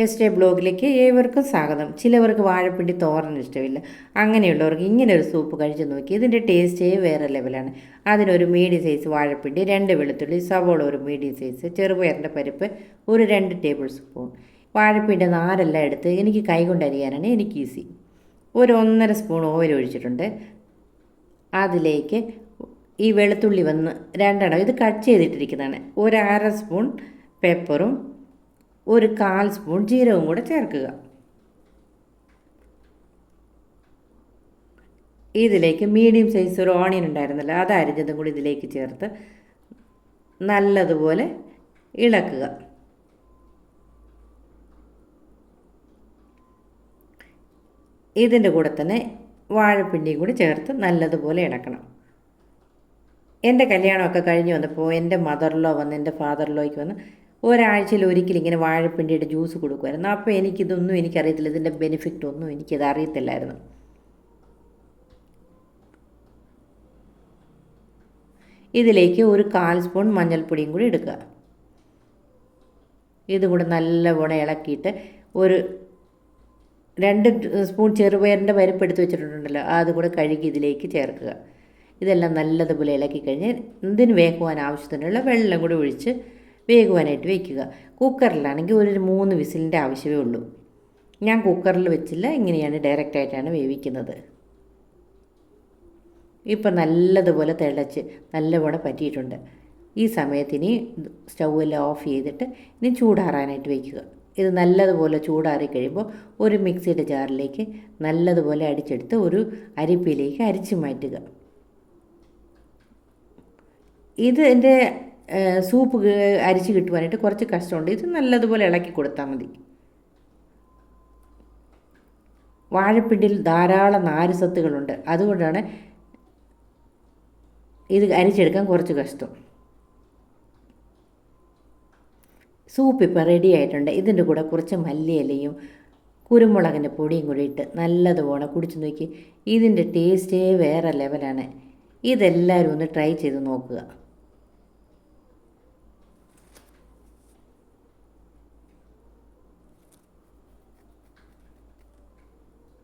S day ബ്ലോഗിലേക്ക് ഏവർക്കും സ്വാഗതം. ചിലവർക്ക് വാഴപ്പിണ്ടി തോരൻ ഇഷ്ടമില്ല. അങ്ങനെയുള്ളവർക്ക് ഇങ്ങനെ ഒരു സൂപ്പ് കഴിച്ചു നോക്കി. ഇതിൻ്റെ ടേസ്റ്റേ വേറെ ലെവലാണ്. അതിനൊരു മീഡിയം സൈസ് വാഴപ്പിണ്ടി, 2 വെളുത്തുള്ളി, സവോള ഒരു മീഡിയം സൈസ്, ചെറുപയറിൻ്റെ പരിപ്പ് ഒരു 2 ടേബിൾ സ്പൂൺ. വാഴപ്പിണ്ടി നാരെല്ലാം എടുത്ത് എനിക്ക് കൈകൊണ്ട് അരിയാനാണ് എനിക്ക് ഈസി. ഒരു 1.5 സ്പൂൺ ഓയിൽ ഒഴിച്ചിട്ടുണ്ട്. അതിലേക്ക് ഈ വെളുത്തുള്ളി വന്ന് 2 ഇത് കട്ട് ചെയ്തിട്ടിരിക്കുന്നതാണ്. ഒരു 1/2 സ്പൂൺ പെപ്പറും ഒരു 1/4 സ്പൂൺ ജീരകവും കൂടെ ചേർക്കുക. ഇതിലേക്ക് മീഡിയം സൈസ് ഒരു ഓണിയൻ ഉണ്ടായിരുന്നല്ലോ, അത് അരിഞ്ഞതും കൂടി ഇതിലേക്ക് ചേർത്ത് നല്ലതുപോലെ ഇളക്കുക. ഇതിൻ്റെ കൂടെ തന്നെ വാഴപ്പിണ്ടിയും കൂടി ചേർത്ത് നല്ലതുപോലെ ഇളക്കണം. എൻ്റെ കല്യാണമൊക്കെ കഴിഞ്ഞ് വന്നപ്പോൾ എൻ്റെ മദറിലോ വന്ന് എൻ്റെ ഫാദറിലോയ്ക്ക് വന്ന് ഒരാഴ്ചയിൽ ഒരിക്കലും ഇങ്ങനെ വാഴപ്പിണ്ടിയുടെ ജ്യൂസ് കൊടുക്കുമായിരുന്നു. അപ്പോൾ എനിക്കറിയത്തില്ല, ഇതിൻ്റെ ബെനിഫിറ്റ് ഒന്നും എനിക്കത് അറിയത്തില്ലായിരുന്നു. ഇതിലേക്ക് ഒരു 1/4 സ്പൂൺ മഞ്ഞൾപ്പൊടിയും കൂടി എടുക്കുക. ഇതുകൂടെ നല്ലവണ്ണം ഇളക്കിയിട്ട് ഒരു 2 സ്പൂൺ ചെറുപയറിൻ്റെ പരിപ്പ് എടുത്ത് വെച്ചിട്ടുണ്ടല്ലോ, അതുകൂടെ കഴുകി ഇതിലേക്ക് ചേർക്കുക. ഇതെല്ലാം നല്ലതുപോലെ ഇളക്കി കഴിഞ്ഞ് ഇതിന് വേകുവാൻ ആവശ്യത്തിനുള്ള വെള്ളം കൂടി ഒഴിച്ച് വേകുവാനായിട്ട് വയ്ക്കുക. കുക്കറിലാണെങ്കിൽ ഒരു 3 വിസിലിൻ്റെ ആവശ്യമേ ഉള്ളൂ. ഞാൻ കുക്കറിൽ വെച്ചില്ല, ഇങ്ങനെയാണ് ഡയറക്റ്റായിട്ടാണ് വേവിക്കുന്നത്. ഇപ്പം നല്ലതുപോലെ തിളച്ച് നല്ലപോലെ പറ്റിയിട്ടുണ്ട്. ഈ സമയത്തിന് സ്റ്റൗവെല്ലാം ഓഫ് ചെയ്തിട്ട് ഇനി ചൂടാറാനായിട്ട് വയ്ക്കുക. ഇത് നല്ലതുപോലെ ചൂടാറി കഴിയുമ്പോൾ ഒരു മിക്സിയുടെ ജാറിലേക്ക് നല്ലതുപോലെ അടിച്ചെടുത്ത് ഒരു അരിപ്പയിലേക്ക് അരിച്ച് മാറ്റുക. ഇത് എൻ്റെ സൂപ്പ് അരിച്ച് കിട്ടുവാനായിട്ട് കുറച്ച് കഷ്ടമുണ്ട്. ഇത് നല്ലതുപോലെ ഇളക്കി കൊടുത്താൽ മതി. വാഴപ്പിണ്ടിയിൽ ധാരാളം നാരുസത്തുകളുണ്ട്, അതുകൊണ്ടാണ് ഇത് അരിച്ചെടുക്കാൻ കുറച്ച് കഷ്ടം. സൂപ്പ് ഇപ്പോൾ റെഡി ആയിട്ടുണ്ട്. ഇതിൻ്റെ കൂടെ കുറച്ച് മല്ലിയിലയും കുരുമുളകിൻ്റെ പൊടിയും കൂടി ഇട്ട് നല്ലതുപോലെ കുടിച്ച് നോക്കി. ഇതിൻ്റെ ടേസ്റ്റേ വേറെ ലെവലാണ്. ഇതെല്ലാവരും ഒന്ന് ട്രൈ ചെയ്ത് നോക്കുക.